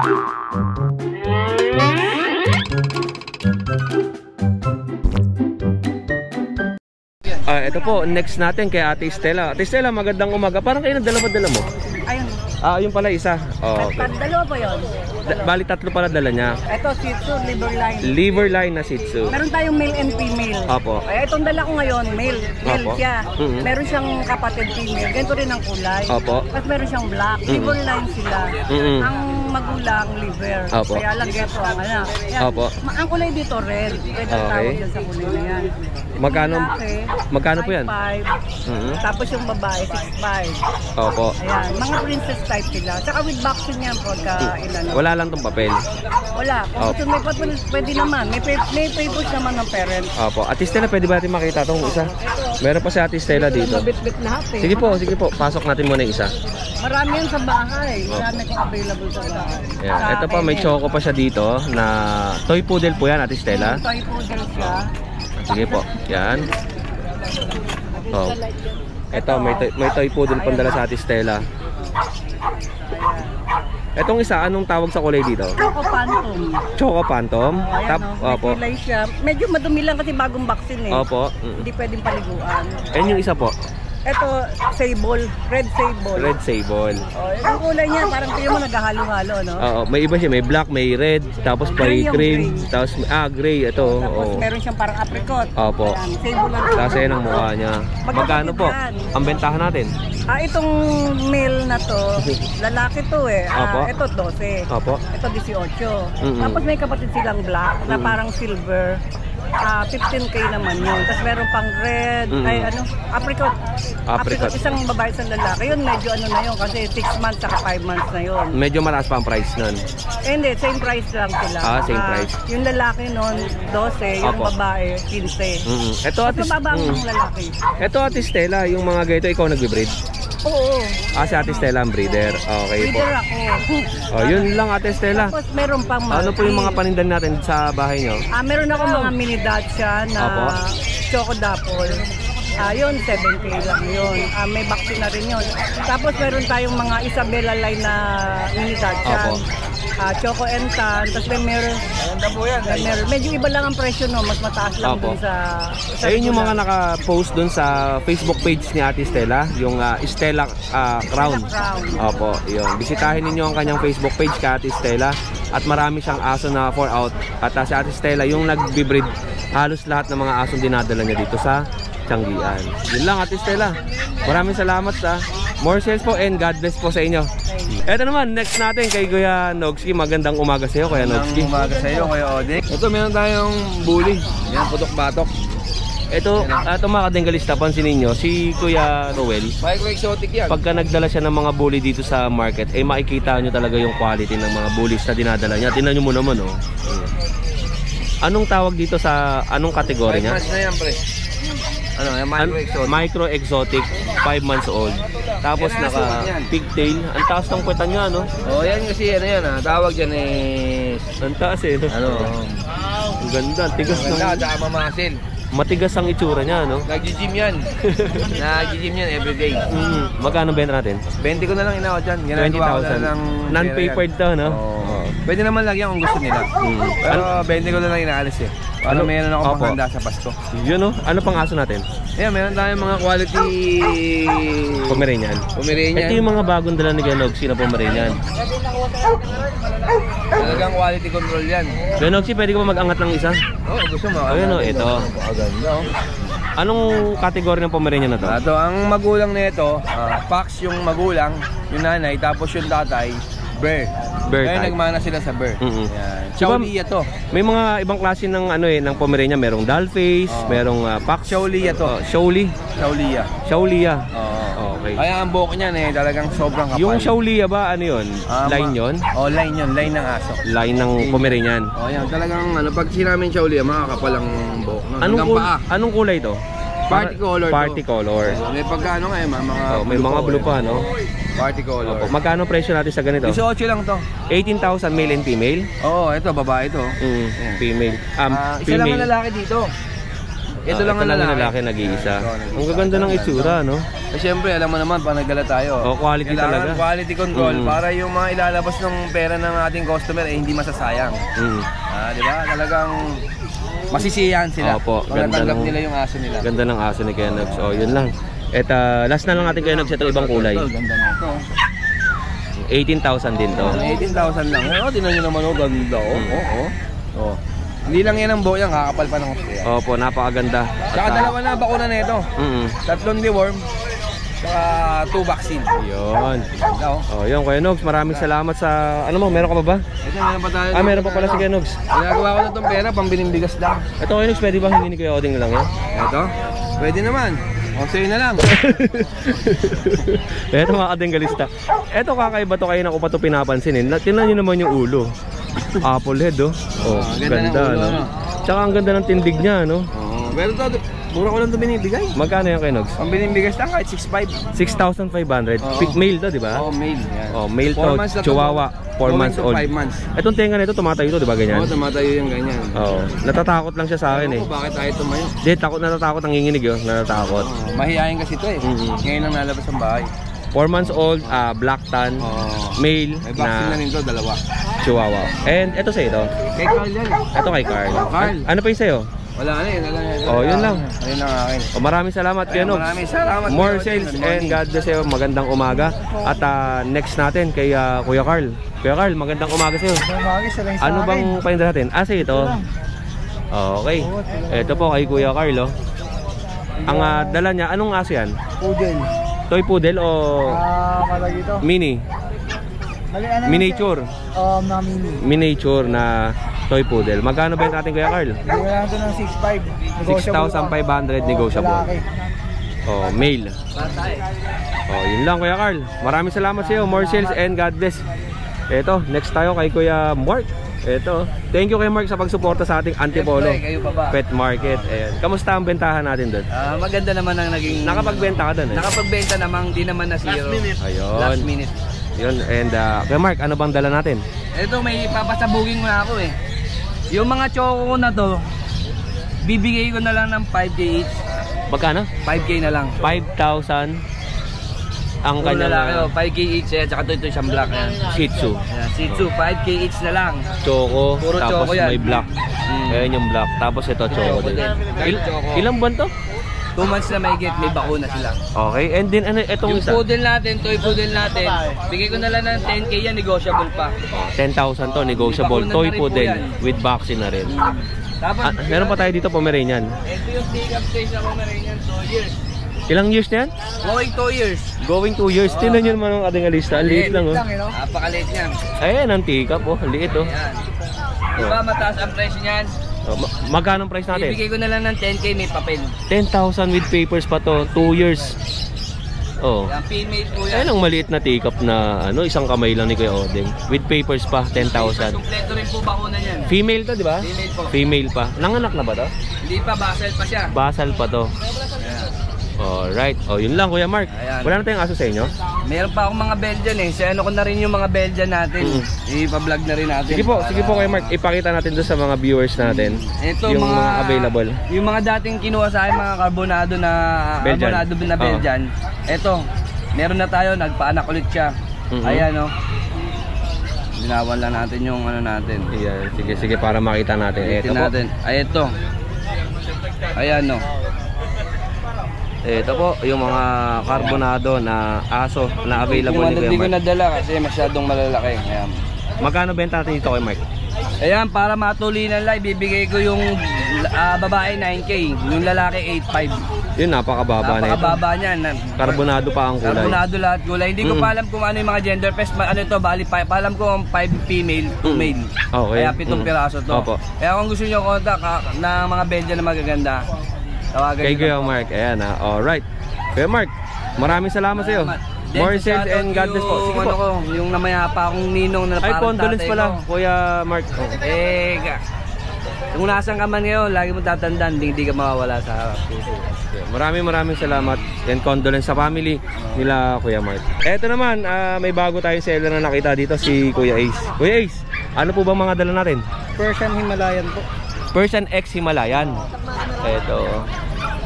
Ito po, next natin kay Ate Stella. Ate Stella, magandang umaga. Parang kayo nagdala mo? Ayun. Yung pala isa. Okay. Dalawa pa yun. Bali, tatlo pala dala niya. Ito, Shih Tzu, liver line. Liver line na Shih Tzu. Meron tayong male and female. Opo. Ay, itong dala ko ngayon, male. Male Opo. siya. Meron siyang kapatid female. Ganito rin ang kulay. Opo. Tapos meron siyang black. Liver line sila. Ang magulang, liver. Opo. Kaya lang geto ang anak. Yan. Opo. Ang kulay dito, red. Red ang tawag dyan sa kulay na yan. Magkano po yan? 5'5". Tapos yung babae, 6'5". Opo. Ayan, mga princess type sila. Saka with vaccine yan pagka ilan. Wala lang tong papel. Wala. Kung gusto may papel, pwede naman. May papers naman ng parents. Opo. Ate Stella, pwede ba natin makita itong isa? Meron pa si Ate Stella dito. Mabit-bit lahat eh. Sige po. Pasok natin muna yung isa. Marami yan sa bahay. Marami kong available sa bahay. Yan. Ito pa, may choco pa siya dito na toy poodle po yan, Ate Stella. Toy poodle siya. Sige po. Yan. Ito, may toy poodle pandala sa Ate Stella. Etong isa, anong tawag sa kulay dito? Choco Phantom. Choco Phantom? Ayan Opo. may kulay siya. Medyo madumi lang kasi bagong vaccine eh. Opo. Hindi pwedeng paliguan. And yung isa po? Ito, sable. Red sable. Red sable. Yung kulay niya, parang kayo mo naghahalo-halo, no? Oo, may iba siya. May black, may red, tapos may cream. Tapos, gray. Ito. Tapos meron siyang parang apricot. Opo. Ayan, sable lang. Kasi yan ang mukha niya. Magkano po? Ang bentahan natin? Itong male na to, lalaki to eh. Opo. Ito 12. Opo. Ito 18. Tapos may kapatid silang black na parang silver. 15K naman yun. Tapos meron pang red, apricot. Apricot. Isang babae, isang lalaki. Yun medyo na yun kasi 6 months saka 5 months na yun. Medyo mataas pa ang price nun. Hindi, same price lang sila. Same price. Yung lalaki nun, 12. Yung babae, 15. Ito, lalaki. Ito, Ate Stella, yung mga ganito, ikaw nagbe-breed? Oo. Si Ate Stella ang breeder. Okay po. Breeder ako. Yun lang, Ate Stella. Tapos meron pang ano po yung mga panindan natin sa bahay nyo? Meron ako mga mini dacha na choco dapple. Yun, 7K lang yun. May vaccine na rin yun. Tapos meron tayong mga Isabela line na mini dacha. Choco and tan. Tapos meron. Medyo iba lang ang presyo, no? Mas mataas lang dun sa ayun yung mga naka-post dun sa Facebook page ni Ate Stella. Yung Stella Crown. Opo, yun. Bisitahin ninyo ang kanyang Facebook page kay Ate Stella. At marami siyang aso na 4 out. At si Ate Stella yung nag-breed halos lahat ng mga asong dinadala niya dito sa Tianggian. Yun lang, Ate Stella. Maraming salamat sa more sales po and God bless po sa inyo. Ito naman, next natin kay Kuya Nogski. Magandang umaga sa iyo, Kuya Nogski. Magandang umaga sa iyo, Kuya Odik. Ito, meron tayong bully. Yan, putok-batok. Ito mga kadenggalista, pansinin nyo, si Kuya Roel, micro-exotic yan. Pagka nagdala siya ng mga bully dito sa market, makikita nyo talaga yung quality ng mga bullies na dinadala niya. Tingnan nyo mo naman, oh. Anong tawag dito sa, anong kategory niya? 5 months na yan, pre. Micro-exotic, 5 months old. Tapos naka-pigtail. Ang taas ng kweta niya, no? Yan kasi, tawag dyan ang taas eh, no? Ang ganda, tigas ng... Tsaka mamasil. Matigas ang itsura niya, no? Nag-gym yan. Nag-gym yan everyday. Magkano benta natin? 20 ko na lang inawat dyan. 20,000. Non-papered to, no? Pwede naman lagyan kung gusto nila. Pero 20 ko na lang inaalis eh. Para meron ako panghanda sa Pasko. Yun, no? Ano pang aso natin? Meron tayong mga quality Pomeranian. Ito yung mga bagong dala ni Genoxy na Pomeranian. Talagang quality control yan. Genoxy, pwede ka ba mag-angat ng isa? Gusto mo. Ayun, no? Ito. Maganda, Anong kategory ng Pomeranian na to? Ang magulang nito, Pax yung magulang, yung nanay, tapos yung tatay, Bear. Kaya nagmana sila sa Bear. Chaulia to. May mga ibang klase ng ng Pomeranian, merong dollface, merong Pax. Chaulia to. Chaulia. Okay. Kaya ang buhok niyan talagang sobrang kapal. Yung Chaulia ba ano yun? Line yun? Line yun, line ng aso. Line ng Pomeranian. Yan, talagang pag sinaming Chaulia, makakapal ang buhok. Anong kulay to? Party color. Party color. May pagkano ngayon, may mga blue pa, no? Party color. Magkano presyo natin sa ganito? 18 lang to. 18,000 male and female? Ito babae to. Female. Isa lang ang lalaki dito. Ito lang ang lalaki nag-iisa. Ang gaganda ng itsura, no? Siyempre, alam mo naman, pag nagdala tayo, quality talaga. Quality control para yung mga ilalabas ng pera ng ating customer hindi masasayang. Di ba? Talagang masisiyahan sila. Opo, pag natanggap nila yung aso nila. Ganda ng aso ni Kuya Nogs. Yun lang. At last na lang natin Kuya Nogs, ito ibang kulay. Ganda na ito. 18,000 din to. 18,000 lang. Tingnan nyo naman, ganda. Hindi lang yan ang buo yan, kakapal pa ng gusto yan. Opo, napakaganda. Saka dalawa na bakuna na ito. 3 deworm, saka 2 vaccine. Yun. Yun Kuya Nogs, maraming salamat sa... Ano mo, meron ka pa ba? Ito, meron pa tayo. Meron pa pala si Kuya Nogs. Ginagawa ko na itong pera, pambiling bigas lang. Ito Kuya Nogs, pwede ba hingin ni Kuya Oding lang yan? Ito? Pwede naman. Sa'yo na lang. Ito mga kadenggalista. Ito kakaiba to kayo na ko pa ito pinapansin. Tingnan nyo naman yung ulo. Apple head, ganda, no? Tsaka ang ganda ng tindig niya, no? Pero ito, mura ko lang ito binibigay. Magkano yan kay Nogs? Ang binibigay lang kahit 6,500. 6,500. Male to, di ba? Male. Male to, Chihuahua. 4 months old. 5 months. Itong tenga nito, tumatayo to, di ba ganyan? Tumatayo yung ganyan. Natatakot lang siya sa akin Bakit tayo tumayo? Hindi, natatakot ang nginginig yun. Natatakot. Mahihayin kasi ito Ngayon lang nalabas ang bahay. 4 months old, black tan, male may vaccine na rin to, 2. Chihuahua. And ito sa'yo ito? Kay Carl yan. Ito kay Carl. Carl. Ano pa yung sa'yo? Wala na yun. Yun lang. Ayun lang akin. Maraming salamat Kuya Nogs. Maraming salamat. More sales and God bless you. Magandang umaga. At next natin kay Kuya Carl. Kuya Carl, magandang umaga sa'yo. Ano bang paninda natin? Sa'yo ito. Okay. Ito po kay Kuya Carl. Ang dala niya, anong aso yan? Poodle. Toy poodle o mini? Miniature. Miniature na toy poodle. Magkano ba natin Kuya Carl? Bigyan natin ng 6,500 negotiable. Male. Yun lang Kuya Carl. Maraming salamat sa iyo. More sales and God bless. Ito, next tayo kay Kuya Mark. Ito. Thank you kay Mark sa pagsuporta sa ating Antipolo Pet Market. Ayan. Kamusta ang bentahan natin doon? Maganda naman ang naging... Nakapagbenta ka doon Nakapagbenta namang di naman na zero. Ayun. Last minute. Yun. And kay Mark, ano bang dala natin? Ito, may papasabugin mo na ako Yung mga choco ko na to, bibigay ko na lang ng 5K each. Magkano? 5K na lang. 5,000 ang kanya lalaki, 5K each tsaka ito siyang black yan. Shih Tzu. Shih Tzu, 5K each na lang. Choco, puro tapos choco yan. may black. Ayan yung black, tapos ito choco din. Ilang buwan to? 2 months na may may bakuna sila. Okay, and then ano itong yung isa? poodle natin, toy poodle natin, bigay ko na lang ng 10K yan, negotiable pa. 10,000 to, negotiable. Toy poodle with vaccine na rin. Tapos, meron pa tayo dito Pomeranian. Ito yung take-up stage na Pomeranian, 2 years. Ilang years na yan? Going 2 years. Going 2 years. Tingnan nyo naman ang ating alista. Liit lang Napakaliit yan. Ayan ang take-up liit Ayan. Diba mataas ang presyo niyan? Magkano ang price natin? Ibigay ko na lang ng 10K, may papel. 10,000 with papers pa to, 2 years. Yan, female po yan. Ayan ang maliit na take-up na isang kamay lang ni Kuya Oding. With papers pa, 10,000. Kompleto rin po bakuna niyan. Female to, di ba? Female po. Female pa. Nanganak na ba to? Hindi pa, basal pa siya. Basal pa to. Alright. Yun lang Kuya Mark. Ayan. Wala na tayong aso sa inyo? Meron pa akong mga Belgian ko na rin yung mga Belgian natin. Ipa-vlog na rin natin. Sige po Kuya Mark. Ipakita natin doon sa mga viewers natin. Ito yung mga available. Yung mga dating kinuha sa akin, mga carbonado na Belgian. Ito, meron na tayo, nagpaanak ulit siya. Ayan Binawan lang natin yung natin. Ayan, sige para makita natin. Ito. Ayan Ito po, yung mga carbonado na aso na available ni Kuya Mark. Hindi ko nadala kasi masyadong malalaki. Ayan. Magkano benta natin dito kay Mark? Ayan, para matulinan lang, bibigay ko yung babae 9K, yung lalaki 8.5. Yun, napakababa na ito. Napakababa niyan. Carbonado pa ang kulay. Carbonado lahat kulay. Hindi ko pa alam kung ano yung mga gender pest. Bali, alam ko 5 female, 2 male. Okay. Kaya 7 piraso to. Opo. Kaya kung gusto nyo contact na mga Belgian na magaganda, tawagan kay Kuya Mark. Ayan alright. Kuya Mark, maraming salamat sa iyo. More sales and God bless po. Sige po. Yung namayapa akong ninong na ay, parang condolence pala, Kuya Mark. Kung nasan ka man ngayon, lagi mo tatandaan, hindi ka mawawala sa puso. Maraming salamat and condolence sa family nila Kuya Mark. Eto naman, may bago tayong seller na nakita dito, si Kuya Ace. Kuya Ace, ano po bang mga dala natin? Persian Himalayan po. Persian X Himalayan. Ito.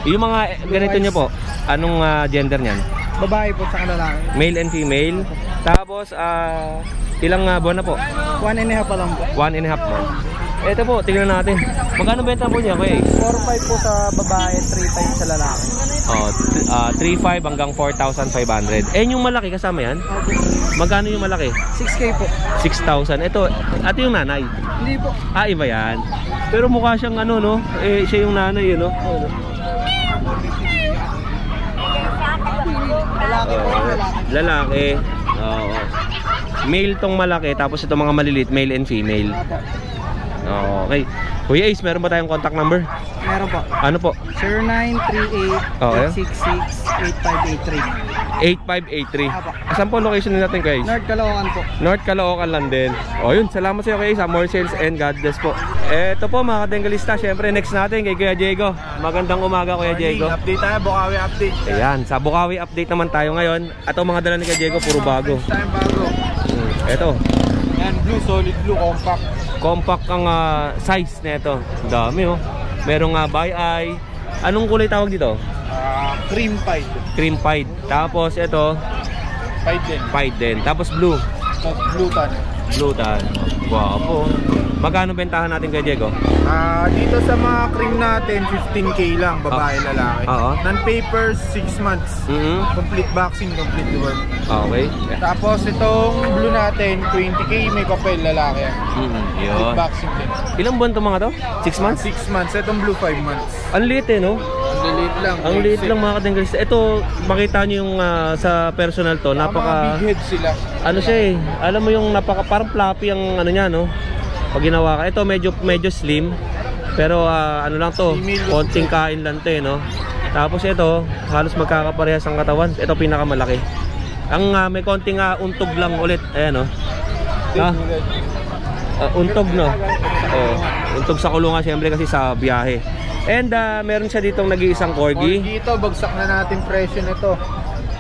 Yung mga ganito nyo po, anong gender niyan? Babae po sa lalaki. Male and female. Tapos, ilang buwan na po? 1.5 pa lang po. 1.5 month. Ito po, tingnan natin. Magkano benta po niya, Kuya Ace? 4.5 po sa babae, 3.5 sa lalaki. 3.5 hanggang 4,500. Yung malaki, kasama yan? Magkano yung malaki? 6K po. 6,000. Ito yung nanay. Hindi po. Iba yan. Pero mukha siyang ano, no? Siya yung nanay, no? Lalaki po, lalaki. Lalaki. Oo. Male tong malaki, tapos itong mga maliliit, male and female. Okay. Kuya Ace, meron ba tayong contact number? Meron po. Ano po? 0938-866-8583. 8583. Saan po location natin, Kuya Ace? North Caloocan po. North Caloocan lang din. Yun. Salamat sa iyo, Kuya Ace. More sales and God bless po. Ito po mga kadenggalista. Siyempre, next natin kay Kuya Diego. Magandang umaga, Kuya Diego. Update tayo, Bukawi update. Ayan, sa Bukawi update naman tayo ngayon. At ang mga dala ni Kuya Diego, puro bago. Time bago. Ito. Yan, blue, solid blue, compact. Compact ang size nito. Dami oh. Merong by-eye. Anong kulay tawag dito? Cream pied. Cream pied. Tapos ito, Pied din. pied din. Tapos blue. Blue tan. Blue tan. Guwapo. Magkano bentahan natin kay Diego? Dito sa mga cream natin, 15K lang, babae, lalaki. Oo. Non-papers, 6 months. Complete vaccine, complete work. Okay. Tapos itong blue natin, 20K, may papel, lalaki. Yun. Complete vaccine din. Ilang buwan to mga to? 6 months? 6 months. Itong blue, 5 months. Ang liit no? Ang liit lang. Ang liit lang mga kadenggalista. Ito, makita nyo yung sa personal to. Napaka... big head sila. Ano siya alam mo yung napaka parang floppy ang ano niya, no? Pag ginawa ka, ito medyo slim. Pero ano lang to, konting kain lang to, no? Tapos ito, halos magkakaparehas ang katawan. Ito pinakamalaki. Ang may konting untog lang ulit. Ayan, no? Untog, no? Untog sa kulungan syempre kasi sa biyahe. And meron siya ditong nag-iisang corgi. Dito, bagsak na natin presyo nito.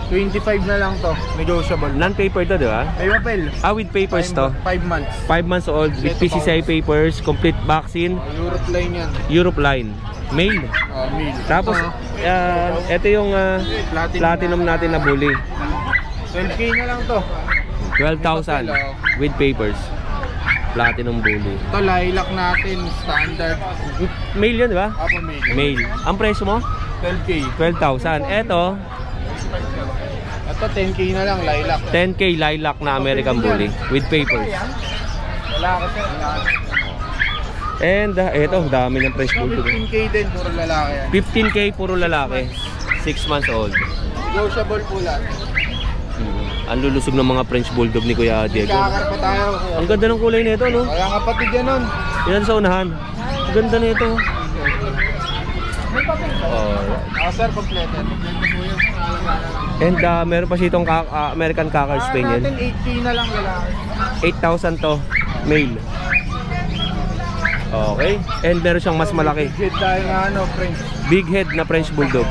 25 na lang to, negotiable. Non-paper to, di ba? May papel. With papers to. 5 months. 5 months old with PCCI papers, complete vaccine. Europe line yan. Europe line. Male. Male. Tapos, ito yung platinum natin na bully. 12K na lang to. 12,000 with papers. Platinum bully. Ito, lilac natin, standard. Male yun, di ba? Apo, male. Male. Ang presyo mo? 12K. 12,000. Ito, 10K na lang, lilac. 10K lilac na American bully with papers. Wala kasi. And ito, dami ng French bulldog. 15K din, puro lalaki yan. 15K puro lalaki. 6 months old. Negotiable po lahat. Ang lulusog ng mga French bulldog ni Kuya Diego. Kakar pa tayo. Ang ganda ng kulay nito, no? Kaya kapatid yan nun. Yan sa unahan. Ang ganda nito. Sir, completed. And meron pa siya itong American Cocker Spaniel. Natin 8K na lang lalaki. 8,000 to, male. Okay. And meron siyang mas malaki. Big head tayo nga French. Big head na French bulldog.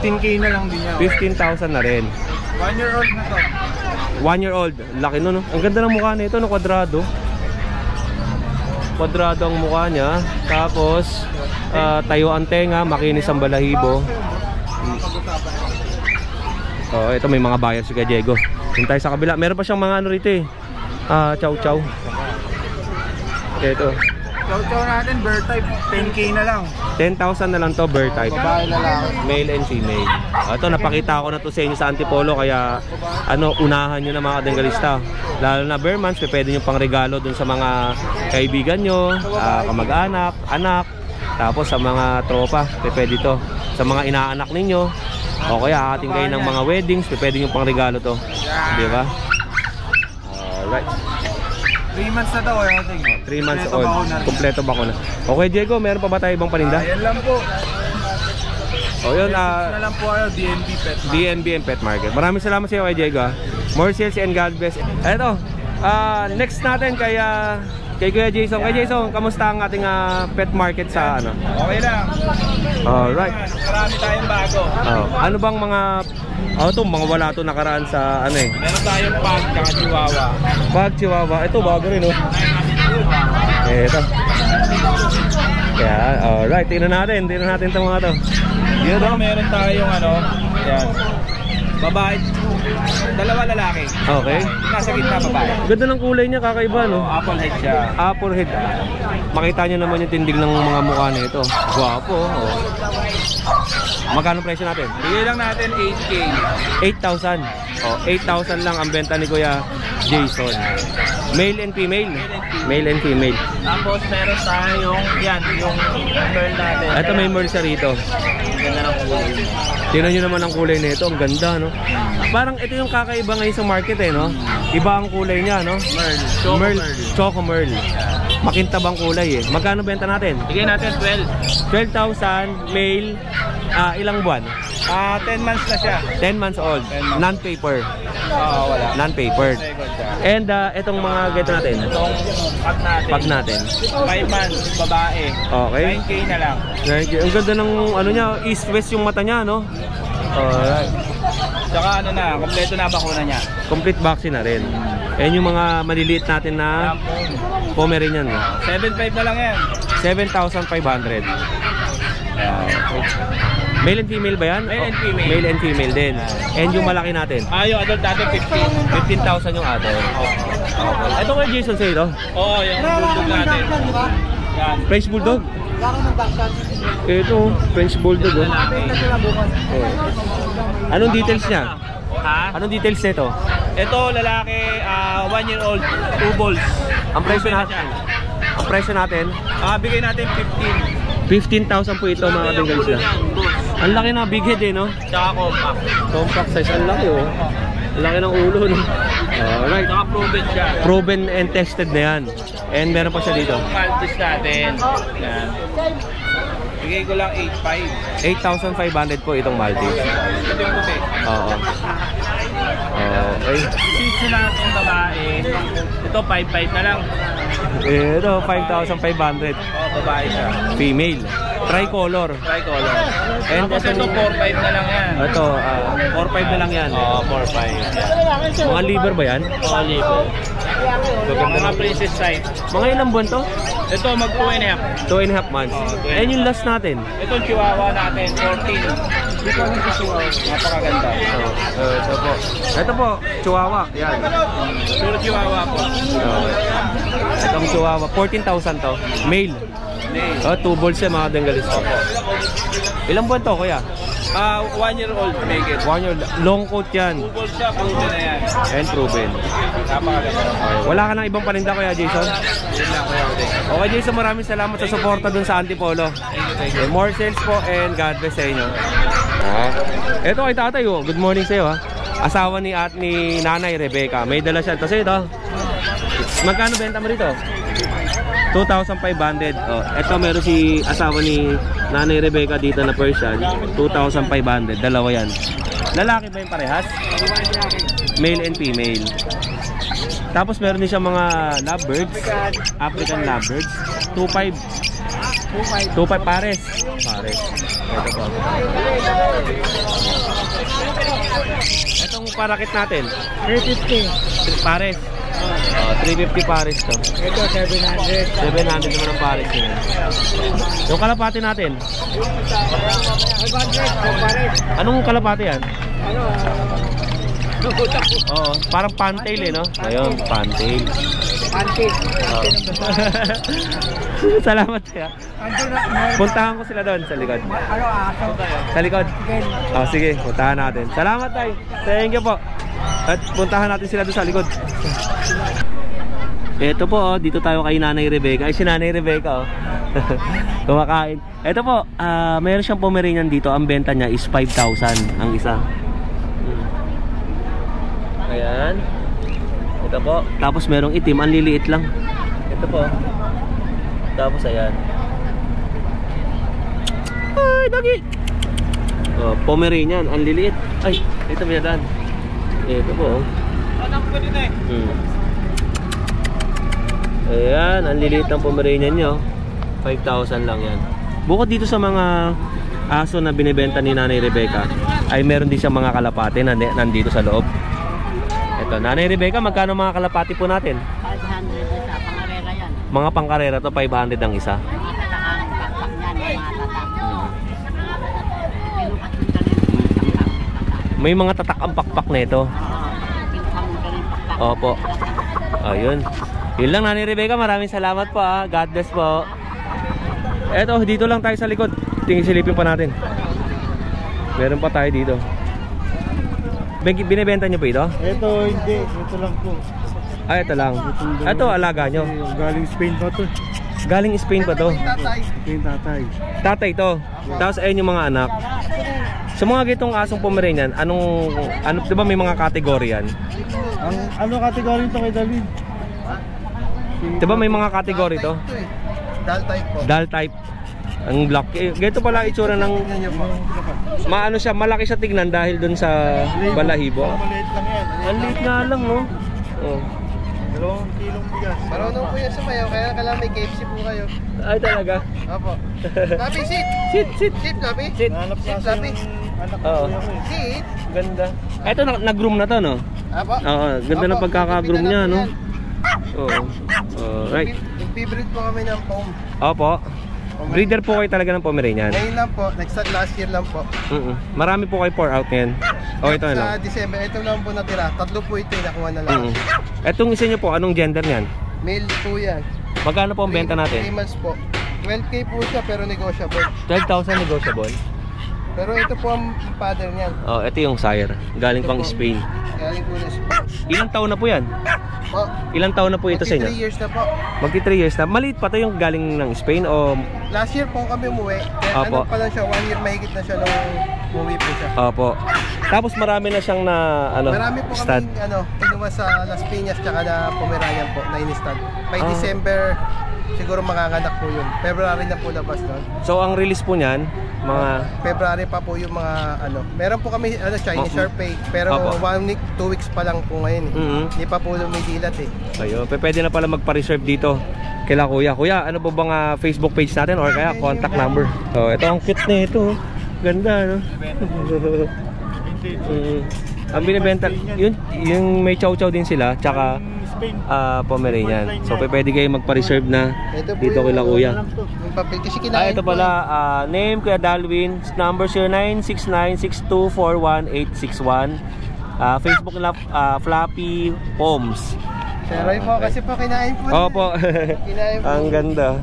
15K na lang din yan. 15,000 na rin. 1 year old na to. 1 year old. Laki no. Ang ganda ng mukha nito, no, kwadrado. Kwadrado ang mukha niya. Tapos tayo ang tenga, makinis ang balahibo. Ito may mga buyers si Kuya Diego. Doon tayo sa kabila. Meron pa siyang mga ano rito chow chow. Ito. Chow chow natin, bird type, 10K na lang. 10,000 na lang to, bird type. Babae, lalaki. Male and female. Ito, napakita ko na to sa inyo sa Antipolo. Kaya unahan nyo na mga kadenggalista. Lalo na bare months, pwede nyo pang regalo dun sa mga kaibigan nyo, kamag-anak, anak. Tapos sa mga tropa, pwede to. Sa mga inaanak ninyo, o kaya ating kayo ng mga weddings, pwede nyo pang regalo to. Di ba? Alright. 3 months na daw, 3 months old. Kompleto bakuna. Okay, Diego, meron pa ba tayo ibang paninda? Yan lang po. Yun, na lang po kayo, DNB Pet Market. DNB and Pet Market. Maraming salamat sa iyo kay Diego. More sales and God bless. Eto, next natin kay Kuya Jason. Kay Jason, kamusta ang ating pet market sa ano? Okay lang. Alright. Marami tayong bago. Ano bang mga mga wala to nakaraan sa ano Meron tayong pag at chihuahua. Pag chihuahua. Ito bago rin, oh. Ito. Kaya, alright, tingnan natin itong mga to. Yun meron tayong yan. Babae, dalawa lalaki. Okay. Nasa gitna babae. Ganda ng kulay niya, kakaiba, no? Apple head siya. Apple head. Makita niyo naman yung tindig ng mga mukha nito. Gwapo, oh. Magkano presyo natin? Bigay lang natin 8K. 8,000. Oh, 8,000 lang ang benta ni Kuya Jason. Male and female. Male and female. Tapos meron tayong yung pearl natin. Ito may merl siya rito. Ganda ng kulay. Tingnan nyo naman ang kulay nito, ang ganda, no? Parang ito yung kakaiba ngayon sa market, eh, no? Iba ang kulay niya, no? Merl. Choco merl. Makintabang kulay, eh. Magkano benta natin? Bigay natin 12,000 male. Ilang buwan? 10 months na siya. 10 months old. 10 months. Non-paper. Wala. Non-papered. And itong mga geto natin? Itong pag natin. 5 months, babae. Okay. 9K na lang. Ang ganda ng ano niya, east-west yung mata niya, no? Alright. Tsaka kompleto na bakuna niya. Complete vaccine na rin. And yung mga maliliit natin na Pomeranian, no? 7.5 na lang yan. 7,500. Male and female ba yan? Male and female. Male and female din. And yung malaki natin? Yung adult natin 15,000 yung adult. Ito kay Jason sa'yo, no? Oo, yung bulldog natin. Yan. French Bulldog? Ito, French Bulldog, oh. Anong details niya? Ha? Anong details nito? Ito, lalaki, 1 year old, 2 balls. Ang presyo natin? Ang presyo natin? Bigay natin 15,000 po ito, mga Bengals na. Ang laki na, big head, eh, no? Tsaka compact. Compact size, ang laki, oh. Ang laki ng ulo, no? Alright. Tsaka proven siya. Proven and tested na yan. And meron pa siya dito. Yung Maltese natin. Yan. Bigay ko lang 8.5. 8,500 po itong Maltese. Ito yung puti. Oo. Okay. Sisi natin babae. Ito 5.5 na lang. Ito, 5,500. Babae siya. Female. Tricolor. Tricolor. And Tapos ito 4.5 na lang yan. Ito, 4,500 na lang yan. 4.5. Mga liver ba yan? Liver. Mga princess side. Mga ilang buwan to? Ito mag 2.5. 2.5 months. And yung last natin? Ito chihuahua natin, 14. Napakaganda. Ito po. Ito po, chihuahua. Yan. Puro chihuahua po. Itong chihuahua, 14,000 to. Male. 2 balls yan, mga Bengalis po. Ilang buwan to, kuya? 1 year old, make it. 1 year, long coat yan. 2 balls siya, proven na yan. And proven. Napakaganda. Wala ka nang ibang paninda, kuya Jason? Yun lang, kuya Uday. Okay, Jason, maraming salamat sa suporta dun sa Antipolo. More sales po and God bless sa inyo. Ito kay tatay, oh. Good morning sa'yo, ha. Asawa ni Nanay Rebecca. May dala siya. Kasi ito, magkano benta mo rito? 2,500. Oh, ito meron si asawa ni Nanay Rebecca dito na Persian. 2,500. Dalawa yan. Lalaki ba yung parehas? Male and female. Tapos meron din siya mga lovebirds. African lovebirds. 2,500. 2,500 pares. Pares. Ito po. Itong parakit natin. 350. Pares. 350 pares to. Ito 700. 700 naman ang pares yun. Yung kalapati natin. 500 pares. Anong kalapati yan? Ano? Oo, parang pantail, eh, no? Ayun, pantail. Antik. Salamat kaya. Puntahan ko sila doon sa likod. Ano aso? Sa likod? Sige, puntahan natin. Salamat, tay. Thank you po. At puntahan natin sila doon sa likod. Ito po, dito tayo kay Nanay Rebecca. Ay, si Nanay Rebecca, oh. Kumakain. Ito po, mayroon siyang Pomeranian dito. Ang benta niya is 5,000 ang isa. Ayan. Ito po. Tapos merong itim, ang liliit lang. Ito po. Tapos ayan. Ay, dagi! Oh, Pomeranian, ang liliit. Ay, ito may daan. Ito po. Anak ko din eh. Ayan, ang liliit ng Pomeranian nyo. 5,000 lang yan. Bukod dito sa mga aso na binibenta ni Nanay Rebecca, ay meron din siyang mga kalapate na nandito sa loob. Ito, Nanay Rebecca, magkano mga kalapati po natin? 500 isa, pangarera yan. Mga pangkarera to, 500 ang isa. May mga tatak ang pakpak na ito. Opo. Ayun. Yun lang, Nanay Rebecca. Maraming salamat po ah. God bless po. Eto, dito lang tayo sa likod. Silipin pa natin. Meron pa tayo dito. Binibenta nyo po ito? Ito hindi, ito lang po. Ah, ito lang. Ito, alaga nyo. Galing Spain pa to. Galing Spain pa to. Ito yung tatay. Tatay to. Tapos ayun yung mga anak. Sa mga gitong asong Pomeranian, ano, di ba may mga kategory yan? Ano kategory ito kay Dalvin? Di ba may mga kategory to? Dal type po. Dal type. Ang black. Ganito pala itsura ng... Maano siya, malaki siya tignan dahil dun sa balahibo. Maliit lang yan. Ang liit nga lang, no? Oh. 2 kilong bigas. Marunong po yan sumayaw, kaya kailangan may KFC po kayo. Ay, talaga? Opo. Lapi, sit! Sit, sit. Sit, Lapi! Sit. Nahanap Sit, kasi Lapi! yung anak ko Oo. yan eh. Sit! Ganda. Ito, nag-groom na to, no? Apo? Oo, ganda ng pagkaka-groom niya, no? Oo. Right. Nag-favorite po kami ng foam. Opo. Breeder po kayo talaga ng Pomeranian. Ngayon lang po, last year lang po. Marami po kayo pour out ngayon. O, ito na lang. Sa December, ito lang po natira. 3 po ito, nakuha na lang. Etong isa nyo po, anong gender niyan? Male po yan. Magkano po ang benta 3 natin? months po. 12K po siya pero negotiable. 12,000 negotiable. Pero ito po ang father niyan. Oh, ito yung sire. Galing pang Spain. Galing po na Spain. Ilang taon na po yan? Po. Ilang taon na po ito sa inyo? 3 years na po. Magti 3 years na. Maliit pa to yung galing ng Spain o... Last year po kami umuwi. Kaya Opo. ano pa lang siya, 1 year mahigit na siya nung umuwi po siya. Opo. Tapos marami na siyang na ano, Marami po stud. kami kinuha sa Las Piñas tsaka na Pomeranian po na in-stud. By December siguro makakanak po yun. February na po labas doon. So ang release po niyan, mga... February pa po yung mga meron po kami Chinese Sharpei pero Opo. 1 week, 2 weeks pa lang po ngayon eh. Hindi pa po lumidilat eh. Ayun, pwede na pala magpa-reserve dito kila Kuya. Kuya, ano po bang Facebook page natin or kaya contact number? So, ito ang cute na ito. Ganda, no? Ang binibenta, yung may chow-chow din sila, tsaka Pomeranian. So, pwede kayo magpa-reserve na dito kila Kuya. Yung papel kasi Ito kinain pala, name Kuya Dalvin, number 096962418161. Facebook na Flappy Homes. Sir Roy po kasi po kinain po. Opo. Kinain po. Ang ganda.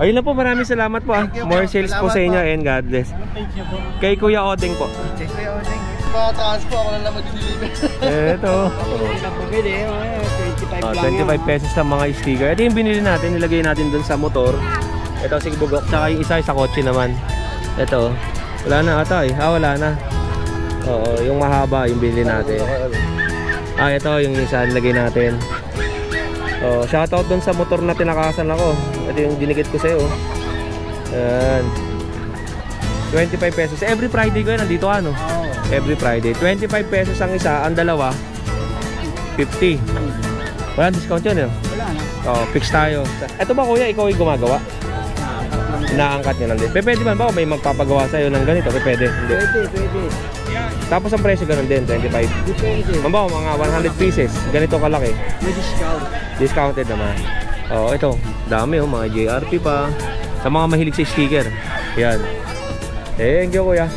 Ayun lang po, maraming salamat po. More sales po sa inyo and God bless. Kay Kuya Odeng po. Check ko yung ordering. Pataas po ako lang na mag-deliver. Ito. 25 pesos sa mga sticker. Ito yung binili natin, nilagay natin dun sa motor. Ito si Bugok, tsaka yung isa sa kotse naman. Ito. Wala na ata eh. Wala na. Oo, yung mahaba yung binili natin. Ito yung isa nilagay natin. Oh, shoutout dun sa motor na tinakasan ako. Ito yung dinikit ko sa'yo. Ayan. 25 pesos. Every Friday ko yan, nandito ka, no? Every Friday. 25 pesos ang isa, ang dalawa 50. Wala discount yun, eh? Wala na. Oh, fix tayo. Ito ba, Kuya, ikaw yung gumagawa? Inaangkat nyo lang din. Pwede man ba o may magpapagawa sa'yo ng ganito? Pwede. Hindi. Pwede. Tapos ang presyo ganun din, 25. Depende. Mambaw, mga 100 pieces. Ganito kalaki. May discount. Discounted naman. Oh, ito. Dami oh, mga JRP pa. Sa mga mahilig sa sticker. Yan. Thank you, Kuya.